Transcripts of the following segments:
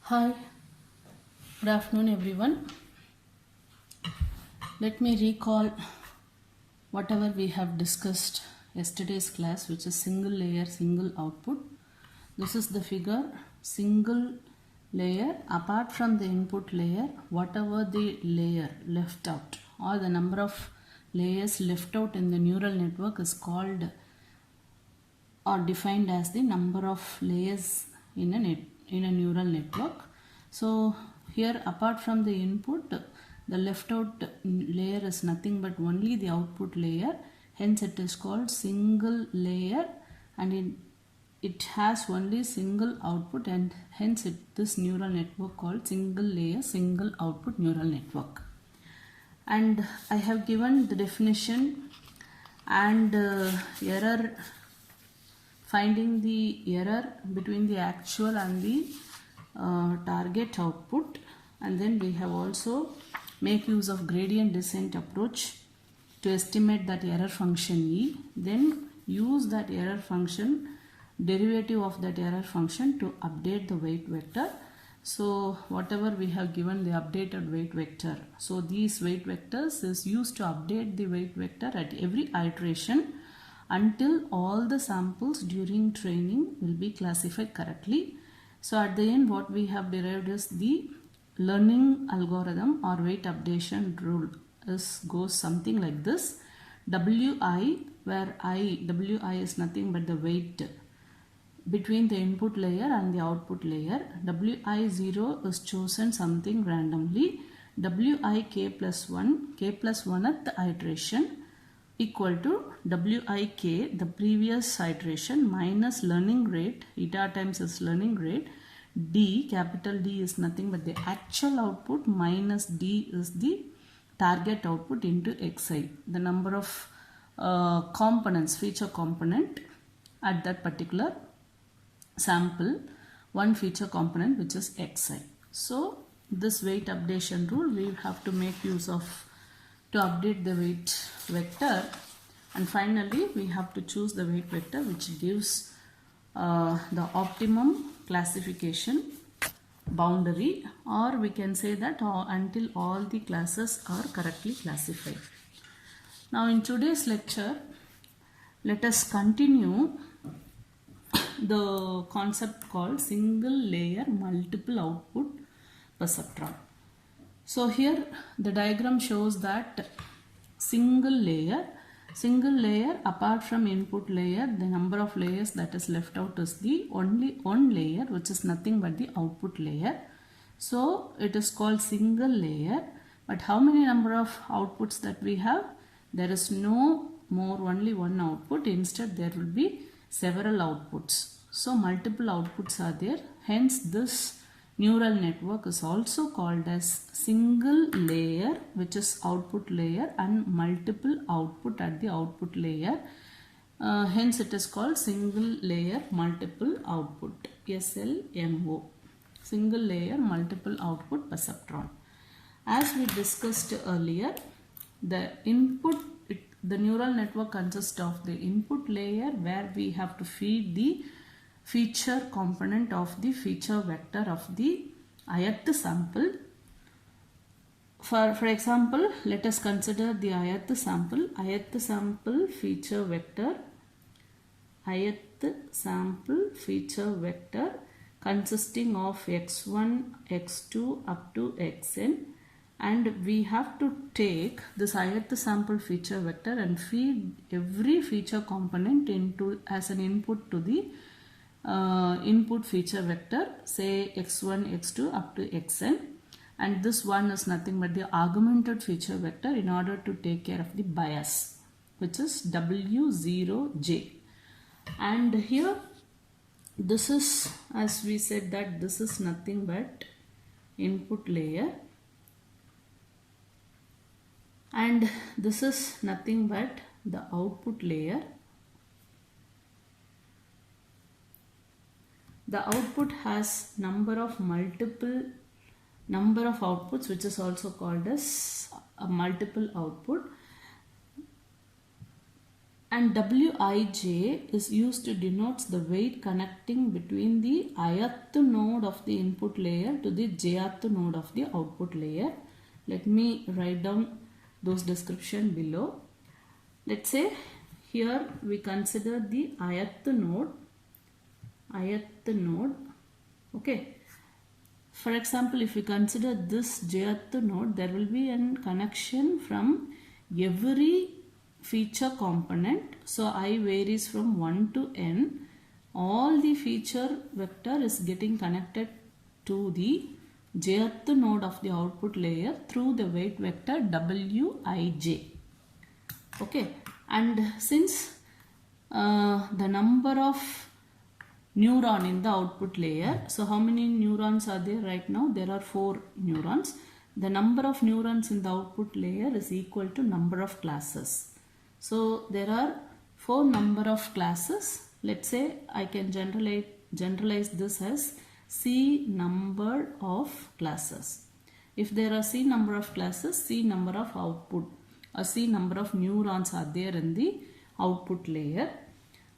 Hi, good afternoon everyone. Let me recall whatever we have discussed yesterday's class, which is single layer, single output. This is the figure, single layer. Apart from the input layer, whatever the layer left out or the number of layers left out in the neural network is called or defined as the number of layers in a neural network. So here, apart from the input, the left out layer is nothing but only the output layer, hence it is called single layer, and it has only single output, and hence this neural network called single layer single output neural network. And I have given the definition and error, finding the error between the actual and the target output, and then we have also make use of gradient descent approach to estimate that error function E, then use that error function, derivative of that error function, to update the weight vector. So whatever we have given the updated weight vector, so these weight vectors is used to update the weight vector at every iteration until all the samples during training will be classified correctly. So at the end, what we have derived is the learning algorithm or weight updation rule goes something like this. Wi, where Wi is nothing but the weight between the input layer and the output layer. Wi0 is chosen something randomly. Wik plus 1, k plus 1th iteration, equal to Wik, the previous iteration, minus learning rate, eta times is learning rate, D, capital D is nothing but the actual output, minus D is the target output, into Xi, the number of components, feature component at that particular sample, one feature component which is Xi. So this weight updation rule we have to make use of to update the weight vector, and finally we have to choose the weight vector which gives the optimum classification boundary, or we can say that until all the classes are correctly classified. Now in today's lecture, let us continue the concept called single layer multiple output perceptron. So here the diagram shows that single layer, apart from input layer, the number of layers that is left out is the only one layer, which is nothing but the output layer. So it is called single layer. But how many number of outputs that we have? There is no more only one output. Instead there will be several outputs. So multiple outputs are there. Hence this neural network is also called as single layer, which is output layer, and multiple output at the output layer. Hence it is called single layer multiple output, SLMO, single layer multiple output perceptron. As we discussed earlier, the neural network consists of the input layer, where we have to feed the feature component of the feature vector of the ith sample. For example, let us consider the ith sample feature vector, consisting of x1, x2 up to xn, and we have to take this ith sample feature vector and feed every feature component into as an input to the input feature vector, say x1, x2 up to xn, and this one is nothing but the augmented feature vector in order to take care of the bias, which is w0j. And here this is, as we said, that this is nothing but input layer, and this is nothing but the output layer. The output has number of outputs, which is also called as a multiple output. And Wij is used to denote the weight connecting between the ith node of the input layer to the jth node of the output layer. Let me write down those description below. Let's say here we consider the ith node. Okay. For example, if we consider this jth node, there will be a connection from every feature component. So I varies from 1 to n. All the feature vector is getting connected to the jth node of the output layer through the weight vector Wij. Okay, and since the number of neuron in the output layer, so how many neurons are there right now? There are 4 neurons. The number of neurons in the output layer is equal to number of classes. So there are 4 number of classes. Let's say I can generalize this as C number of classes. If there are C number of classes, C number of output or C number of neurons are there in the output layer.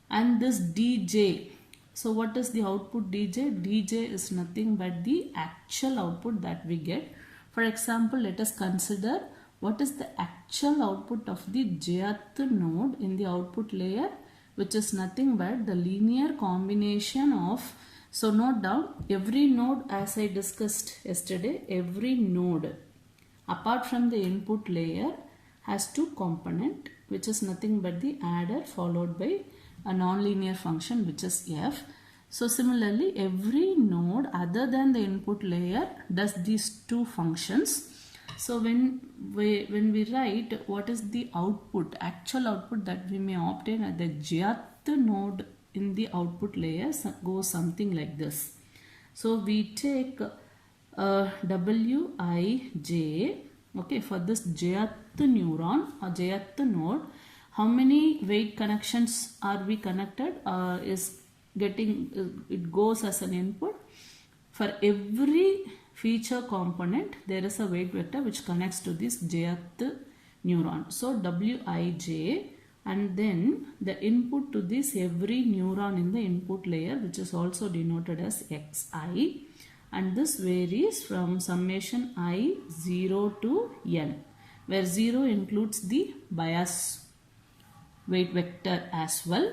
And this Dj, so what is the output Dj? Dj is nothing but the actual output that we get. For example, let us consider what is the actual output of the jth node in the output layer, which is nothing but the linear combination of, so note down, every node, as I discussed yesterday, every node apart from the input layer has 2 components, which is nothing but the adder followed by a nonlinear function which is f. So similarly, every node other than the input layer does these 2 functions. So when we write what is the output, actual output that we may obtain at the jth node in the output layer goes something like this. So we take Wij, okay, for this jth neuron or jth node, how many weight connections are we connected? It goes as an input. For every feature component, there is a weight vector which connects to this jth neuron. So Wij, and then the input to this every neuron in the input layer, which is also denoted as Xi, and this varies from summation I 0 to n, where 0 includes the bias weight vector as well.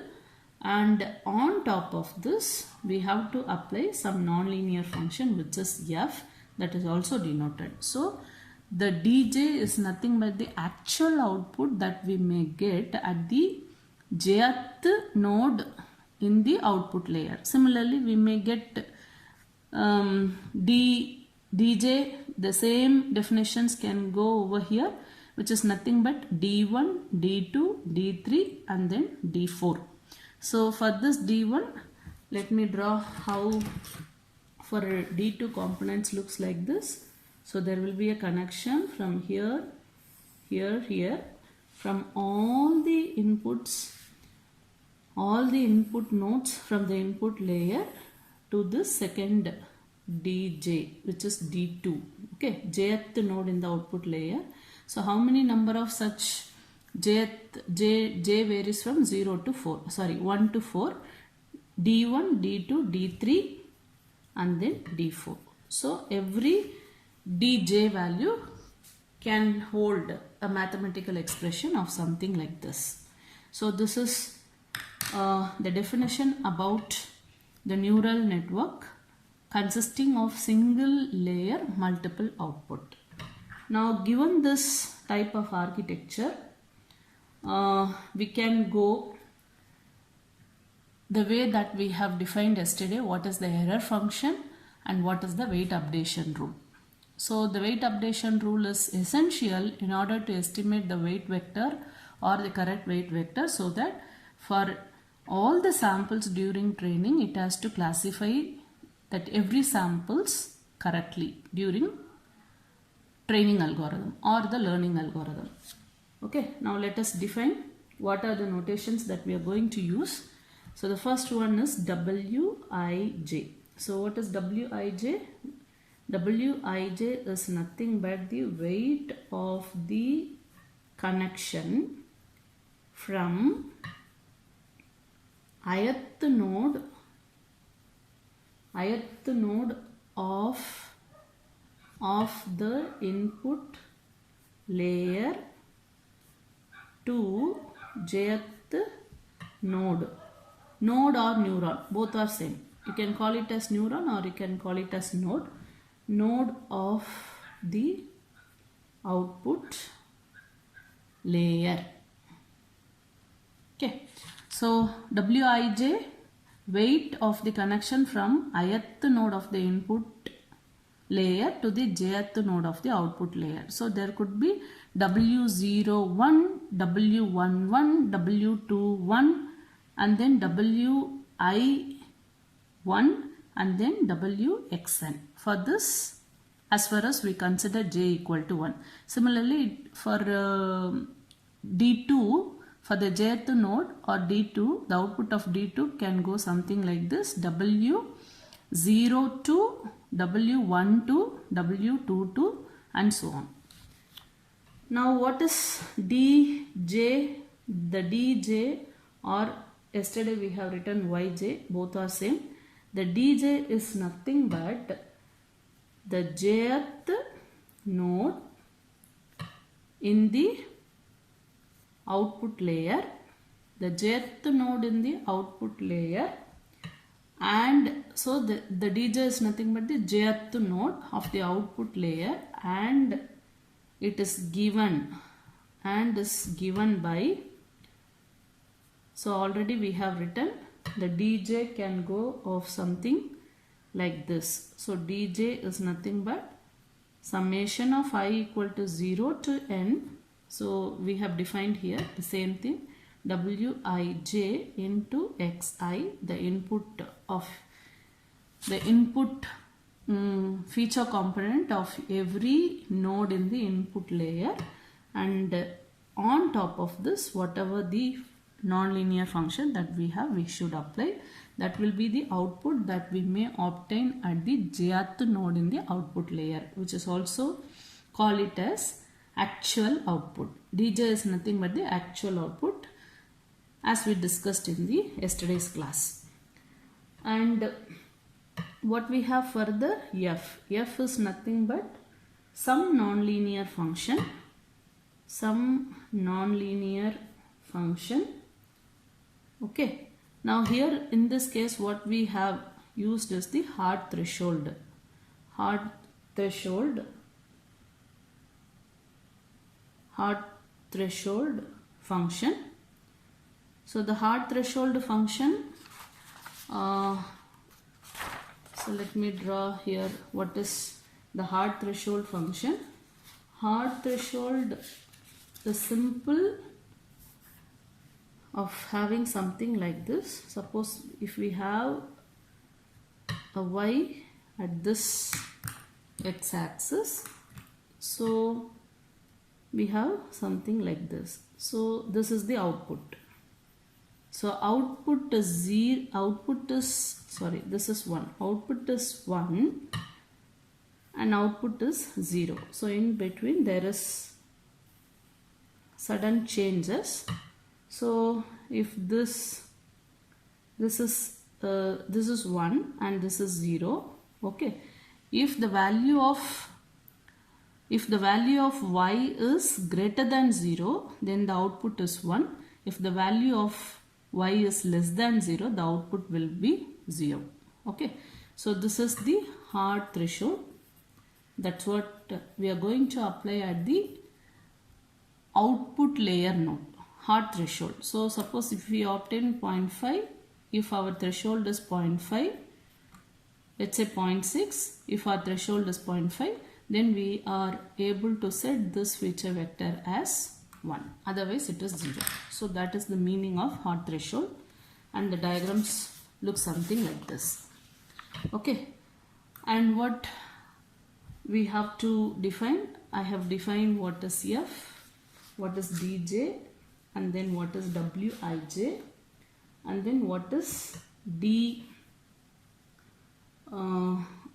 And on top of this, we have to apply some nonlinear function which is f, that is also denoted. So the Dj is nothing but the actual output that we may get at the jth node in the output layer. Similarly, we may get Dj, the same definitions can go over here, which is nothing but D1, D2, D3 and then D4. So for this D1, let me draw how for D2 components looks like this. So there will be a connection from here, here, from all the inputs, all the input nodes from the input layer to this second Dj, which is D2, okay, jth node in the output layer. So how many number of such J varies from 0 to 4, sorry, 1 to 4, D1, D2, D3 and then D4. So every Dj value can hold a mathematical expression of something like this. So this is the definition about the neural network consisting of single layer multiple output. Now given this type of architecture, we can go the way that we have defined yesterday, what is the error function and what is the weight updation rule. So the weight updation rule is essential in order to estimate the weight vector or the correct weight vector, so that for all the samples during training, it has to classify that every samples correctly during training algorithm or the learning algorithm. Okay, now let us define what are the notations that we are going to use. So the first one is Wij. So what is Wij? Wij is nothing but the weight of the connection from ith node of the input layer to jth node or neuron, both are same. You can call it as neuron or you can call it as node of the output layer. Okay, so Wij, weight of the connection from ith node of the input layer to the jth node of the output layer. So there could be W01, W11, W21, and then Wi1 and then Wxn. For this, as far as we consider j equal to 1. Similarly, for D2, for the jth node or D2, the output of D2 can go something like this: W02, W12, W22, and so on. Now what is dj? The dj, or yesterday we have written yj, both are same. The dj is nothing but the jth node in the output layer, the jth node in the output layer, and so the dj is nothing but the jth node of the output layer, and it is given by, so already we have written the dj can go of something like this. So dj is nothing but summation of I equal to 0 to n. So we have defined here the same thing, Wij into xi, the input feature component of every node in the input layer, and on top of this, whatever the nonlinear function that we have, we should apply. That will be the output that we may obtain at the jth node in the output layer, which is also call it as actual output. dj is nothing but the actual output, as we discussed in the yesterday's class. And what we have further, f is nothing but some nonlinear function, okay. Now here in this case what we have used is the hard threshold function. So the hard threshold function, so let me draw here what is the hard threshold function. Hard threshold is simple of having something like this. Suppose if we have a y at this x-axis, so we have something like this. So this is the output. So output is this is 1. Output is 1 and output is 0. So in between there is sudden changes. So if this is 1 and this is 0, okay. If the value of y is greater than 0, then the output is 1. If the value of y is less than 0, the output will be 0. Okay. So this is the hard threshold. That's what we are going to apply at the output layer node. Hard threshold. So suppose if we obtain 0.5, if our threshold is 0.5, let's say 0.6, if our threshold is 0.5, then we are able to set this feature vector as 1. Otherwise it is 0. So that is the meaning of hard threshold, and the diagrams look something like this. Okay. And what we have to define, I have defined what is f, what is dj, and then what is wij, and then what is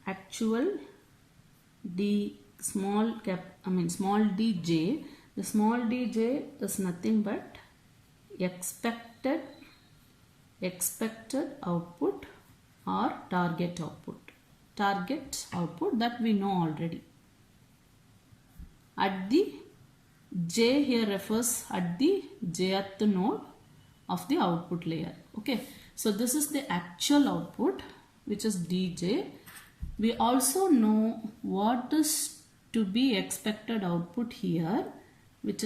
actual small dj. The small dj is nothing but expected output or target output. Target output that we know already. At the J here refers at the jth node of the output layer. Okay, so this is the actual output, which is dj. We also know what is to be expected output here, which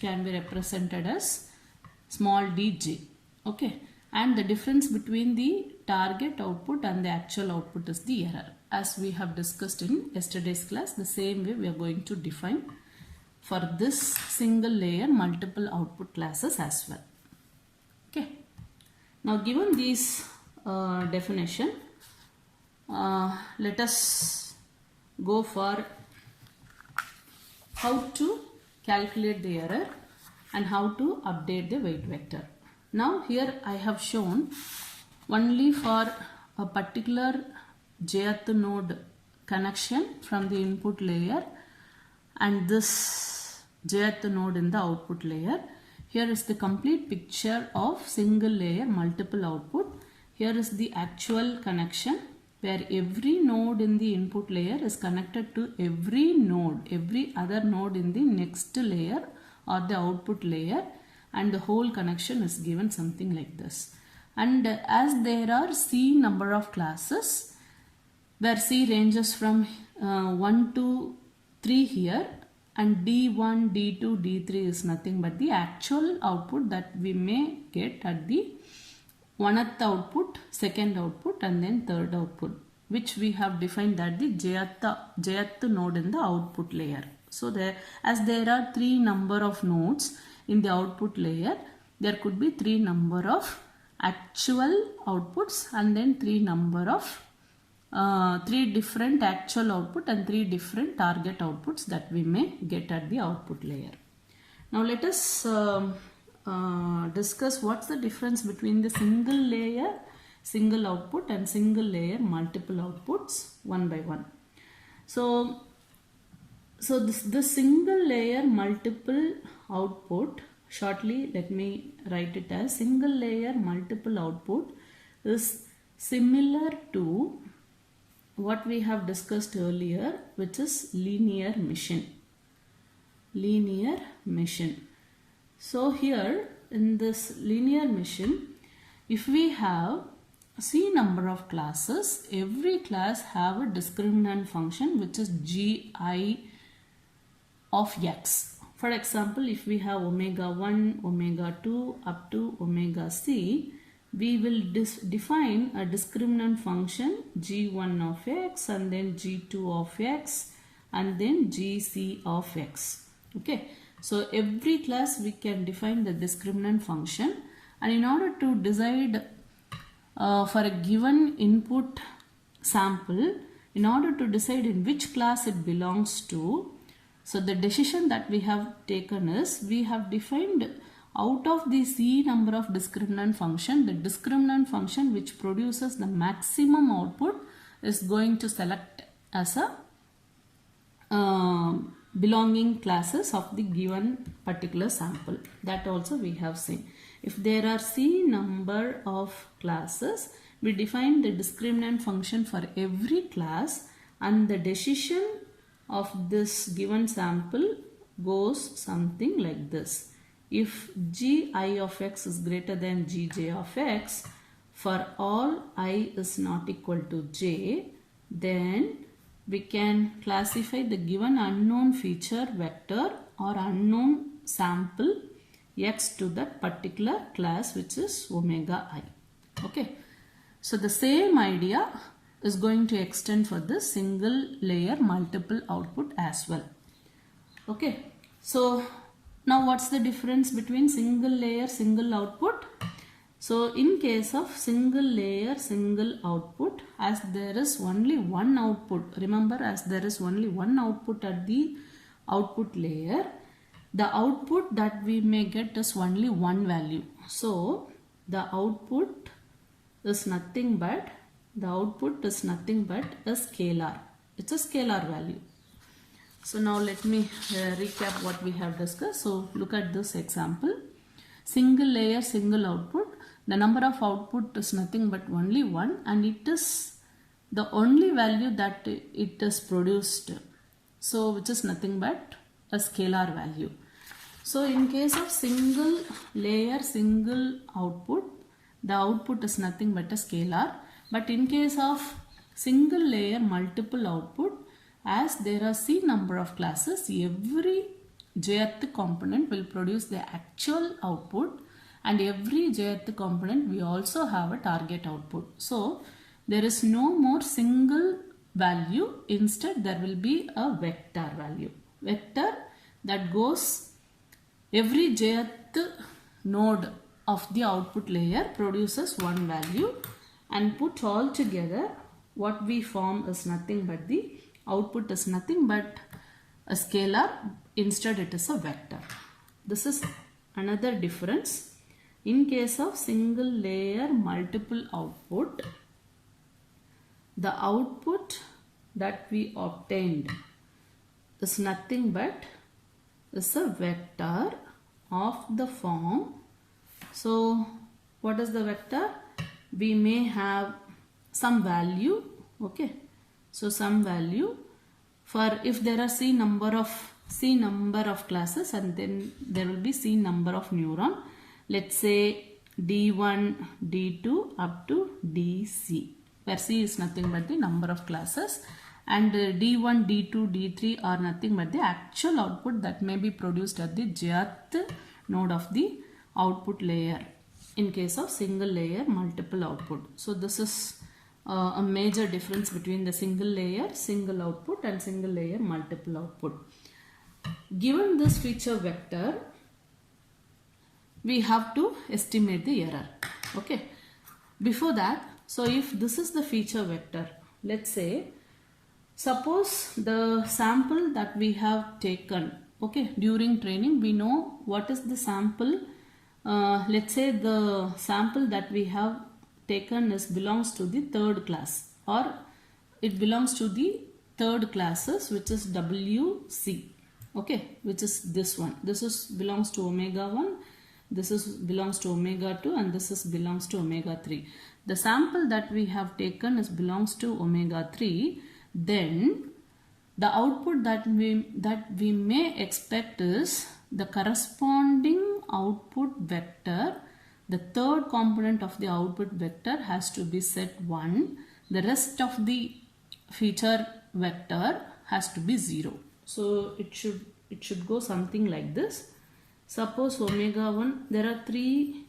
can be represented as small dj. Okay, and the difference between the target output and the actual output is the error. As we have discussed in yesterday's class, the same way we are going to define for this single layer multiple output classes as well. Okay, now given these definition, let us go for how to calculate the error and how to update the weight vector. Now here I have shown only for a particular jth node connection from the input layer and this jth node in the output layer. Here is the complete picture of single layer multiple output. Here is the actual connection where every node in the input layer is connected to every other node in the next layer or the output layer, and the whole connection is given something like this. And as there are C number of classes, where C ranges from 1 to 3 here, and D1, D2, D3 is nothing but the actual output that we may get at the 1th output, 2nd output and then 3rd output, which we have defined that the jth node in the output layer. So as there are 3 number of nodes in the output layer, there could be 3 number of actual outputs and then 3 number of 3 different actual output and 3 different target outputs that we may get at the output layer. Now let us discuss what's the difference between the single layer single output and single layer multiple outputs one by one. So this single layer multiple output, shortly let me write it as single layer multiple output, is similar to what we have discussed earlier, which is linear mission. So here in this linear mission, if we have C number of classes, every class have a discriminant function which is gi of x. For example, if we have omega 1, omega 2 up to omega c, we will define a discriminant function g1 of x and then g2 of x and then gc of x. Okay, so every class we can define the discriminant function, and in order to decide for a given input sample, in order to decide in which class it belongs to, so the decision that we have taken is we have defined out of the C number of discriminant function, the discriminant function which produces the maximum output is going to select as a belonging classes of the given particular sample. That also we have seen. If there are C number of classes, we define the discriminant function for every class, and the decision of this given sample goes something like this. If gi of x is greater than gj of x, for all I is not equal to j, then we can classify the given unknown feature vector or unknown sample x to that particular class, which is omega I. Okay, so the same idea is going to extend for this single layer multiple output as well. Okay, so now what's the difference between single layer single output? So in case of single layer single output, as there is only one output, remember, as there is only one output at the output layer, the output that we may get is only one value. So the output is nothing but a scalar. It's a scalar value. So now let me recap what we have discussed. So look at this example. Single layer, single output. The number of output is nothing but only one, and it is the only value that it is produced. So which is nothing but a scalar value. So in case of single layer, single output, the output is nothing but a scalar. But in case of single layer, multiple output, as there are C number of classes, every jth component will produce the actual output, and every jth component we also have a target output. So there is no more single value, instead there will be a vector value. Vector that goes, every jth node of the output layer produces one value, and put all together what we form is nothing but the output is nothing but a scalar, instead it is a vector. This is another difference. In case of single layer multiple output, the output that we obtained is nothing but is a vector of the form. So what is the vector? We may have some value, okay, so some value for, if there are C number of classes, and then there will be C number of neuron, let's say D1, D2 up to DC, where C is nothing but the number of classes, and D1, D2, D3 are nothing but the actual output that may be produced at the jth node of the output layer in case of single layer multiple output. So this is a major difference between the single layer, single output, and single layer multiple output. Given this feature vector, we have to estimate the error. Okay. Before that, so if this is the feature vector, let's say, suppose the sample that we have taken, okay, during training, we know what is the sample. Let's say the sample that we have taken belongs to the third class, or it belongs to the third classes, which is WC, okay, which is this one. This belongs to omega 1, this belongs to omega 2, and this belongs to omega 3. The sample that we have taken belongs to omega 3. Then the output that we may expect is the corresponding output vector. The third component of the output vector has to be set 1. The rest of the feature vector has to be 0. So it should go something like this. Suppose omega 1, there are 3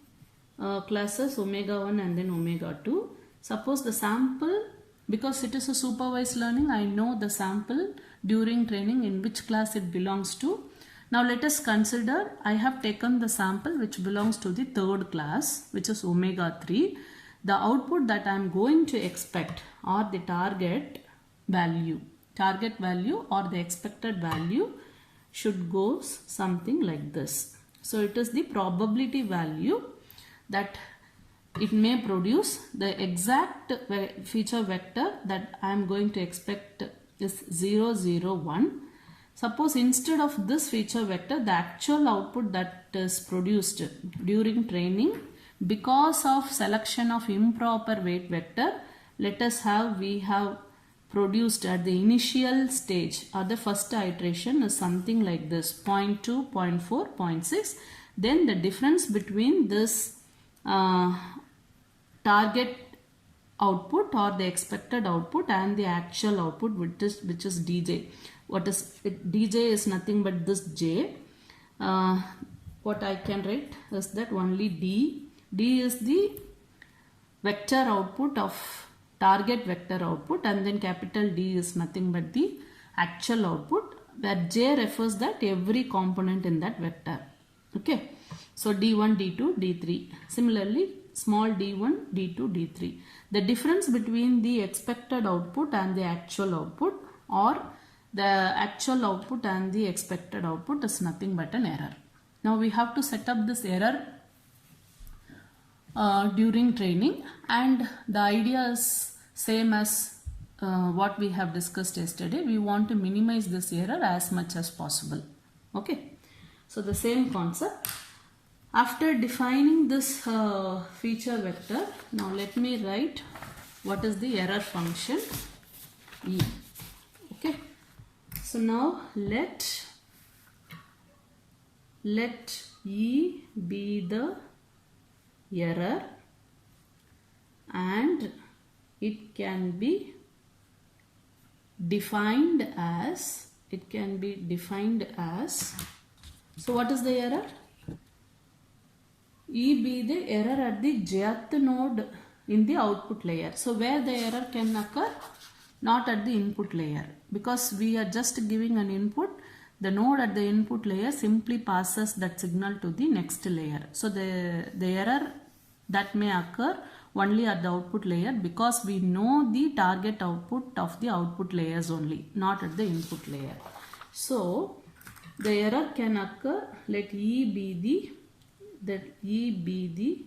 classes, omega 1 and then omega 2. Suppose the sample, because it is a supervised learning, I know the sample during training in which class it belongs to. Now let us consider, I have taken the sample which belongs to the third class, which is omega 3. The output that I am going to expect, or the target value or the expected value, should go something like this. So it is the probability value that it may produce the exact feature vector that I am going to expect is 0, 0, 1. Suppose instead of this feature vector, the actual output that is produced during training, because of selection of improper weight vector, let us have, we have produced at the initial stage or the first iteration is something like this, 0.2, 0.4, 0.6. Then the difference between this target output or the expected output and the actual output, which is dj. What is it? Dj is nothing but this j. What I can write is that only d. D is the vector output of target vector output, and then capital D is nothing but the actual output, where j refers that every component in that vector. Okay. So d1, d2, d3. Similarly, small d1, d2, d3. The difference between the expected output and the actual output, or the actual output and the expected output, is nothing but an error. Now we have to set up this error during training, and the idea is same as what we have discussed yesterday. We want to minimize this error as much as possible. Okay. So the same concept. After defining this feature vector, now let me write what is the error function E. Okay. So now let E be the error, and it can be defined as, so what is the error? E be the error at the jth node in the output layer. So where the error can occur? Not at the input layer, because we are just giving an input. The node at the input layer simply passes that signal to the next layer. So the error that may occur only at the output layer, because we know the target output of the output layers only, not at the input layer. So the error can occur, let E be the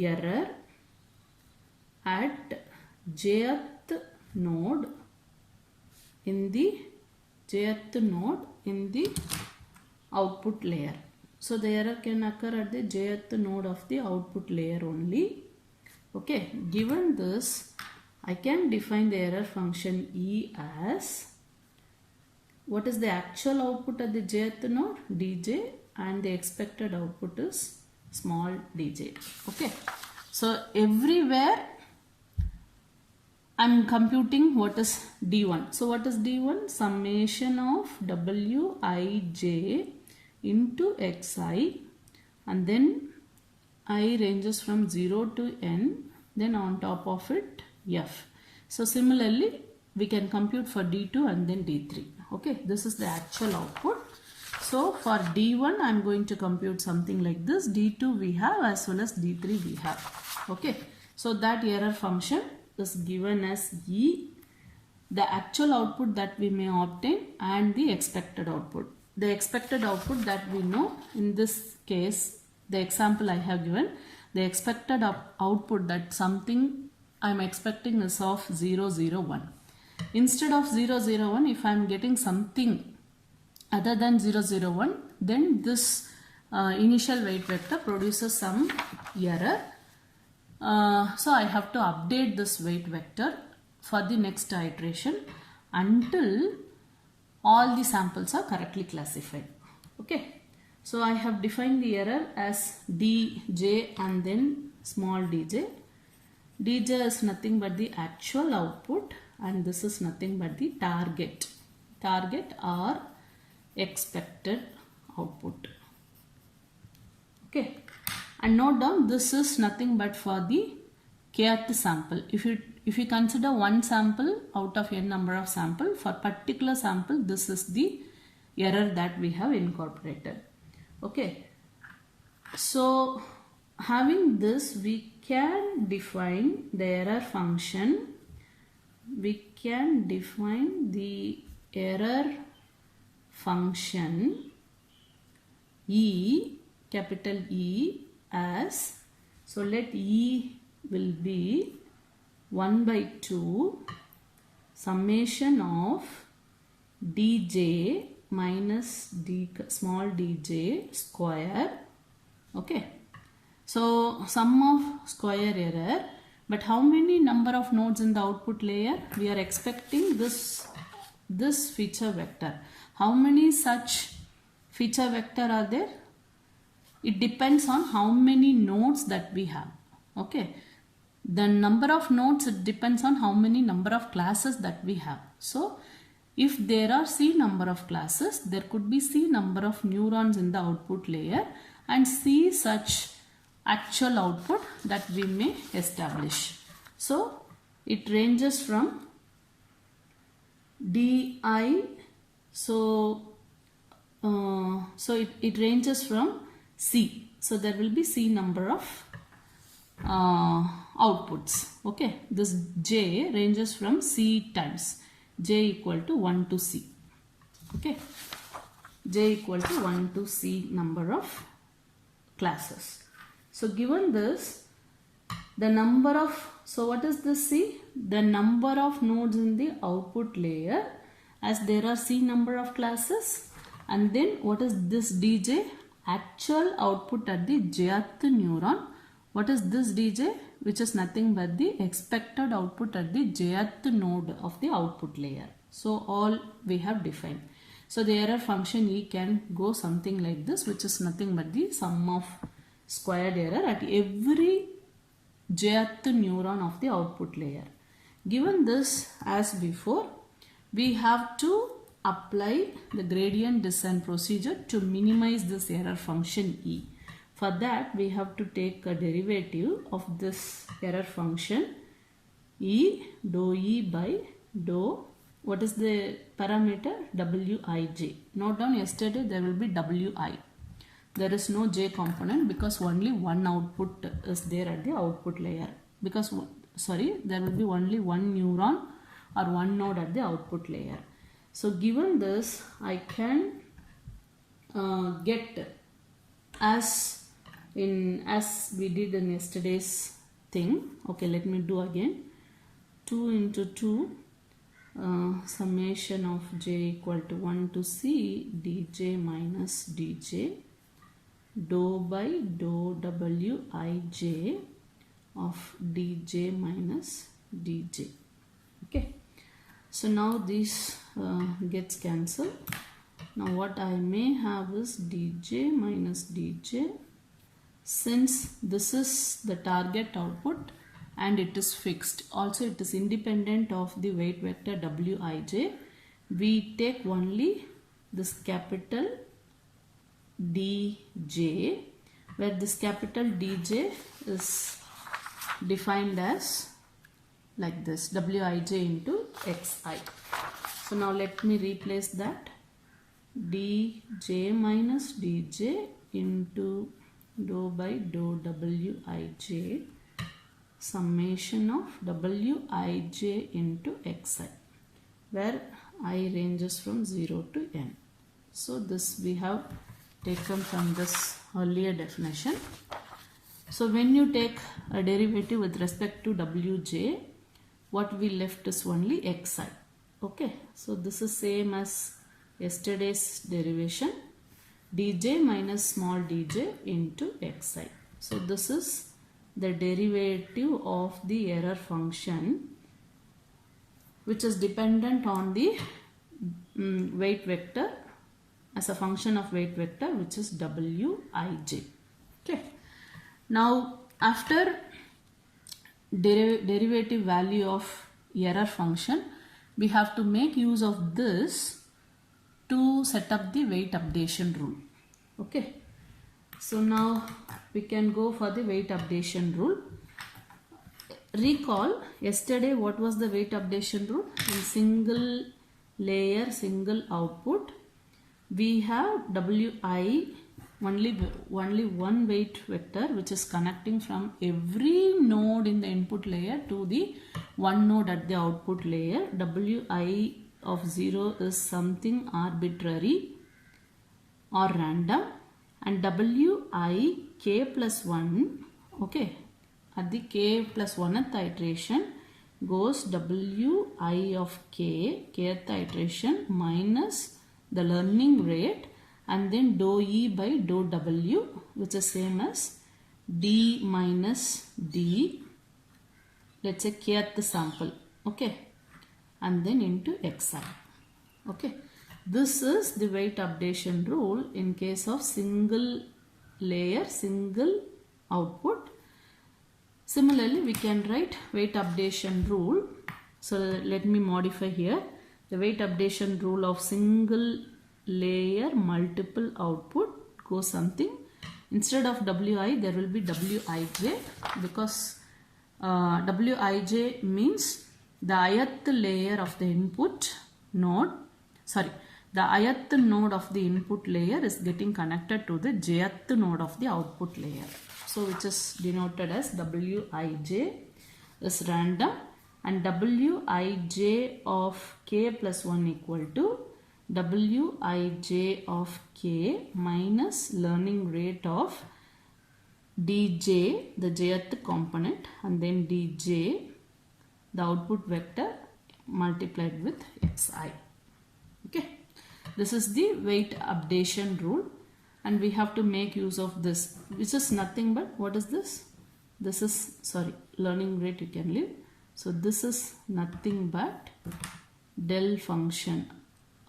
error at jth node in the output layer. So the error can occur at the jth node of the output layer only. Okay, given this, I can define the error function E as, what is the actual output at the jth node? Dj, and the expected output is small dj. Okay, so everywhere I am computing what is d1. So what is d1? Summation of wij into xi, and then I ranges from 0 to n, then on top of it f. So similarly we can compute for d2 and then d3. Okay, this is the actual output. So for d1 I am going to compute something like this, d2 we have as well as d3 we have. Okay, so that error function is given as E, the actual output that we may obtain, and the expected output. The expected output that we know, in this case the example I have given, the expected output that something I am expecting is of 0, 0, 1. Instead of 0, 0, 1, if I am getting something other than 0, 0, 1, then this initial weight vector produces some error. So I have to update this weight vector for the next iteration until all the samples are correctly classified. Okay, so I have defined the error as dj and then small dj. Dj is nothing but the actual output, and this is nothing but the target or expected output. Okay, and note down, this is nothing but for the kth sample. If you consider one sample out of n number of sample, for particular sample this is the error that we have incorporated. Okay, so having this, we can define the error function. We can define the error function E, capital E, as, so let E will be 1 by 2 summation of dj minus d small dj square. Okay, so sum of square error, but how many number of nodes in the output layer? We are expecting this feature vector. How many such feature vector are there? It depends on how many nodes that we have. Okay, the number of nodes, it depends on how many number of classes that we have. So if there are C number of classes, there could be C number of neurons in the output layer, and C such actual output that we may establish. So it ranges from di, it ranges from C. So there will be C number of outputs. Okay, this J ranges from C times J equal to 1 to C. Okay, J equal to 1 to C number of classes. So given this, the number of, so what is this C? The number of nodes in the output layer, as there are C number of classes. And then what is this dj? actual output at the jth neuron. What is this dj? Which is nothing but the expected output at the jth node of the output layer. So all we have defined. So the error function E can go something like this, which is nothing but the sum of squared error at every jth neuron of the output layer. Given this as before, we have to apply the gradient descent procedure to minimize this error function E. For that, we have to take a derivative of this error function E, dou E by dou, what is the parameter? Wij. Note down, yesterday there will be Wi. There is no j component because only one output is there at the output layer. Because, there will be only one neuron or one node at the output layer. So given this, I can get as we did in yesterday's thing. Okay, let me do again. 2 into 2 summation of j equal to 1 to c dj minus dj dou by dou wij of dj minus dj. Okay, so now this gets cancelled. Now what I may have is dj minus dj. Since this is the target output and it is fixed, also it is independent of the weight vector wij, we take only this capital dj, where this capital dj is defined as like this, wij into xi. So now let me replace that, dj minus dj into dou by dou wij summation of wij into xi, where I ranges from 0 to n. So this we have taken from this earlier definition. So when you take a derivative with respect to wj, what we left is only xi. Okay, so this is same as yesterday's derivation, dj minus small dj into xi. So this is the derivative of the error function, which is dependent on the weight vector as a function of weight vector, which is wij. Okay, now after derivative value of error function, we have to make use of this to set up the weight updation rule. Okay, so now we can go for the weight updation rule. Recall yesterday what was the weight updation rule? In single layer, single output, we have wi, only one weight vector which is connecting from every node in the input layer to the one node at the output layer. Wi of 0 is something arbitrary or random, and wi k plus 1, okay, at the k plus 1th iteration goes wi of kth iteration minus the learning rate, and then dou e by dou w, which is same as d minus d, let's say kth sample, okay, and then into xi. Okay, this is the weight updation rule in case of single layer, single output. Similarly, we can write weight updation rule. So let me modify here. The weight updation rule of single layer multiple output goes something. Instead of wi, there will be wij, because wij means the ith layer of the input node, the ith node of the input layer is getting connected to the jth node of the output layer. So which is denoted as wij is random, and wij of k plus 1 equal to wij of k minus learning rate of dj, the jth component, and then dj, the output vector, multiplied with xi. Okay, this is the weight updation rule. and we have to make use of this, which is nothing but, what is this? This is, sorry, learning rate you can leave. So this is nothing but del function,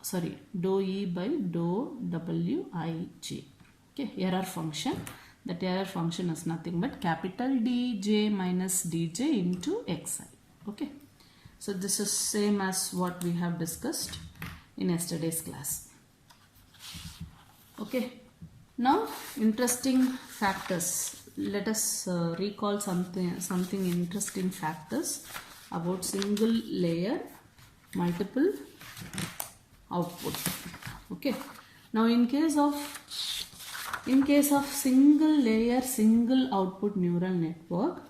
sorry, dou E by dou Wij. Okay, error function. That error function is nothing but capital Dj minus Dj into Xi. Okay, so this is same as what we have discussed in yesterday's class. Okay, now interesting factors. Let us recall something interesting factors about single layer multiple output. Okay, now in case of single layer single output neural network,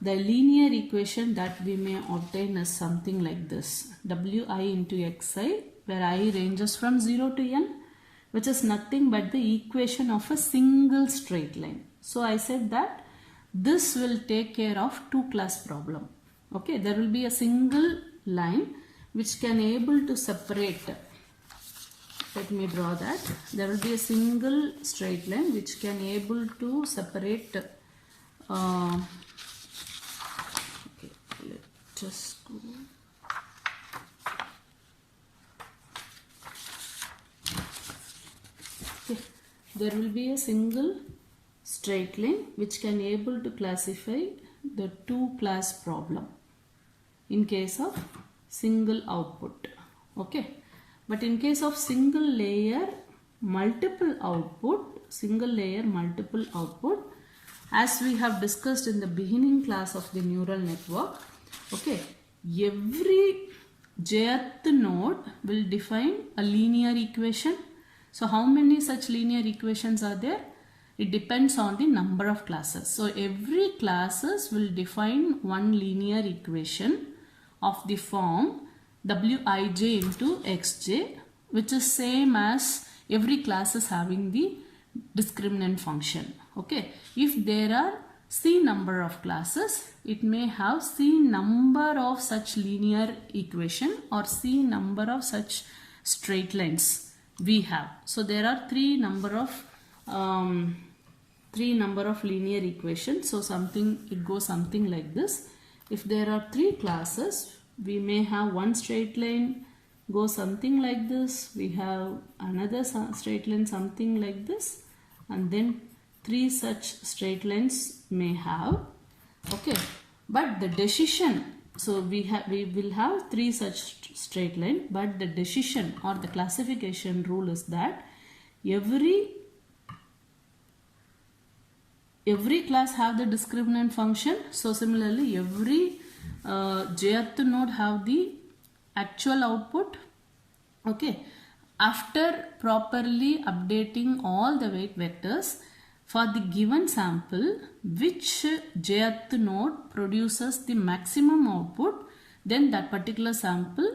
the linear equation that we may obtain is something like this: Wi into Xi, where I ranges from 0 to n, which is nothing but the equation of a single straight line. So I said that this will take care of two-class problem. Okay, there will be a single line which can able to separate. Let me draw that. There will be a single straight line which can able to separate. Okay, let's just go. Okay, there will be a single straight line which can able to classify the two-class problem in case of single output. Okay, but in case of single layer multiple output, as we have discussed in the beginning class of the neural network, okay, every jth node will define a linear equation. So how many such linear equations are there? It depends on the number of classes. So every classes will define one linear equation of the form Wij into Xj, which is same as every class is having the discriminant function. Okay, if there are C number of classes, it may have C number of such linear equation or C number of such straight lines we have. So there are three number of linear equations. So it goes something like this. If there are three classes, we may have one straight line go something like this, we have another straight line something like this, and then three such straight lines may have. Okay, but the decision, so we will have three such straight line, but the decision or the classification rule is that every class have the discriminant function. So similarly every jth node have the actual output. Okay, after properly updating all the weight vectors for the given sample, which jth node produces the maximum output, then that particular sample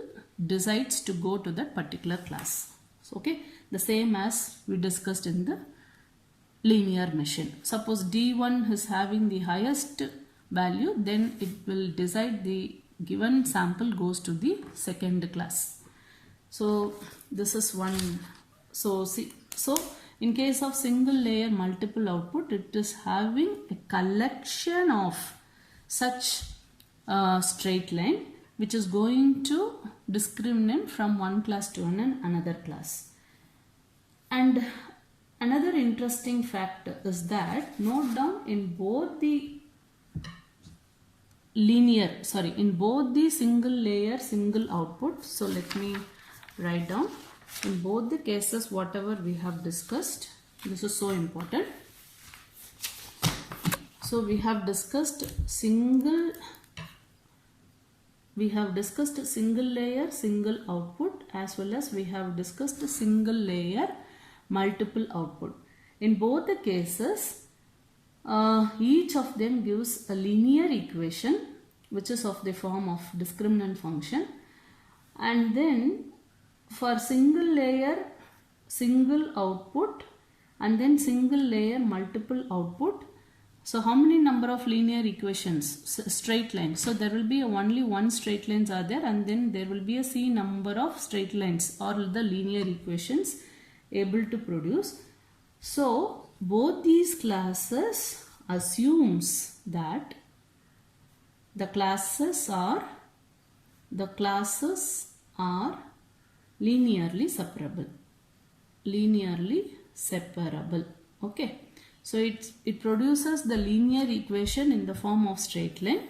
decides to go to that particular class. So, okay, the same as we discussed in the linear machine. Suppose D1 is having the highest value, then it will decide the given sample goes to the second class. So this is one. So in case of single layer multiple output, it is having a collection of such straight line which is going to discriminate from one class to another class. And another interesting fact is that, note down, in both the single layer single output. So let me write down, in both the cases whatever we have discussed, this is so important. So we have discussed single layer single output, as well as we have discussed single layer multiple output. In both the cases, each of them gives a linear equation which is of the form of discriminant function, and then for single layer single output and then single layer multiple output, so how many number of linear equations? Straight lines. So there will be only one straight lines are there, and then there will be a C number of straight lines or the linear equations able to produce. So both these classes assumes that the classes are linearly separable. Okay, so it produces the linear equation in the form of straight line.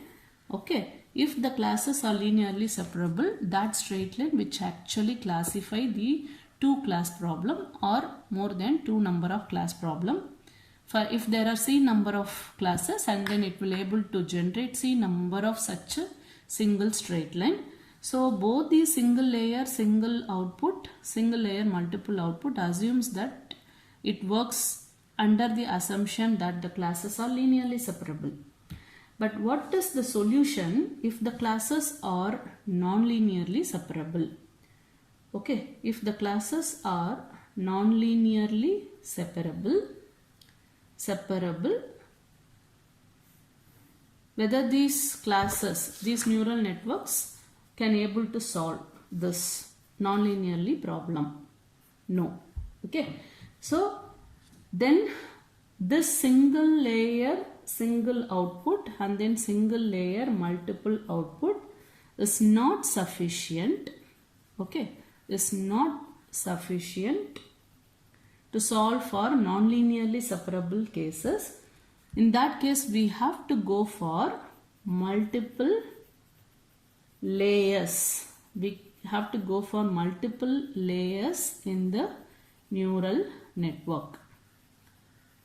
Okay, if the classes are linearly separable, that straight line which actually classify the two class problem or more than two number of class problem. For if there are c number of classes, and then it will able to generate c number of such a single straight line. So both the single layer, single output, single layer, multiple output assumes that it works under the assumption that the classes are linearly separable. But what is the solution if the classes are non-linearly separable? Okay, if the classes are non-linearly separable, whether these classes, these neural networks can able to solve this non-linearly problem? No. Okay, so then this single layer, single output, and then single layer, multiple output is not sufficient. Okay, is not sufficient to solve for non-linearly separable cases. In that case, we have to go for multiple layers. We have to go for multiple layers in the neural network.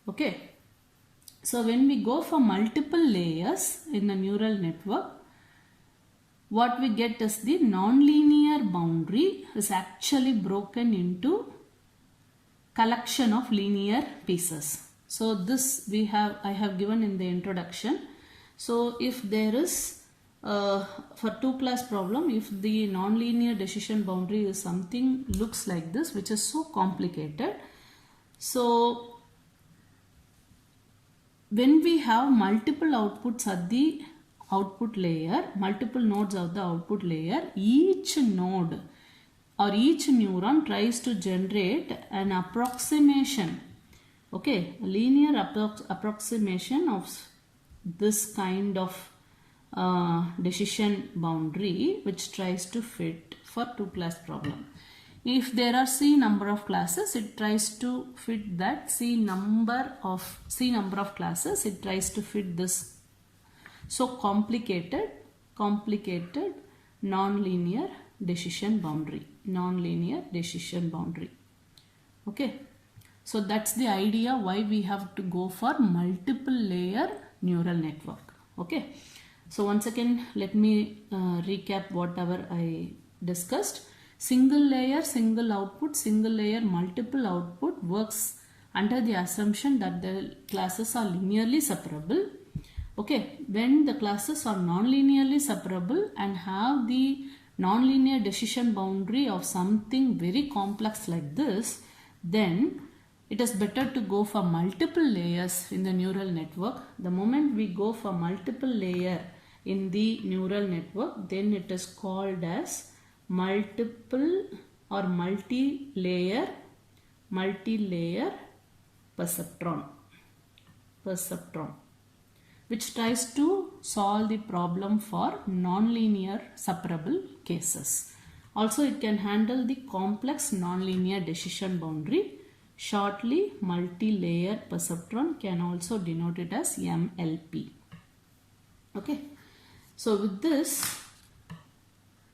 Okay, so when we go for multiple layers in the neural network, what we get is the non-linear boundary is actually broken into collection of linear pieces. So this I have given in the introduction. So if there is for two class problem, if the non-linear decision boundary is something looks like this, which is so complicated. So when we have multiple outputs at the output layer, multiple nodes of the output layer, each node or each neuron tries to generate an approximation, okay, a linear approximation of this kind of decision boundary which tries to fit for two class problem. If there are c number of classes, it tries to fit that c number of classes, it tries to fit this so complicated non-linear decision boundary. Okay, so that's the idea why we have to go for multiple layer neural network. Okay, so once again let me recap whatever I discussed. Single layer, single output, single layer, multiple output works under the assumption that the classes are linearly separable. Okay, when the classes are non-linearly separable and have the non-linear decision boundary of something very complex like this, then it is better to go for multiple layers in the neural network. The moment we go for multiple layer in the neural network, then it is called as multiple or multi-layer perceptron, which tries to solve the problem for non-linear separable cases. Also, it can handle the complex non-linear decision boundary. Shortly, multi-layer perceptron can also denote it as MLP. Okay, so with this,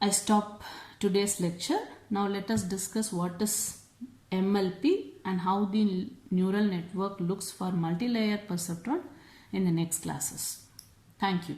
I stop today's lecture. Now let us discuss what is MLP and how the neural network looks for multi-layer perceptron in the next classes. Thank you.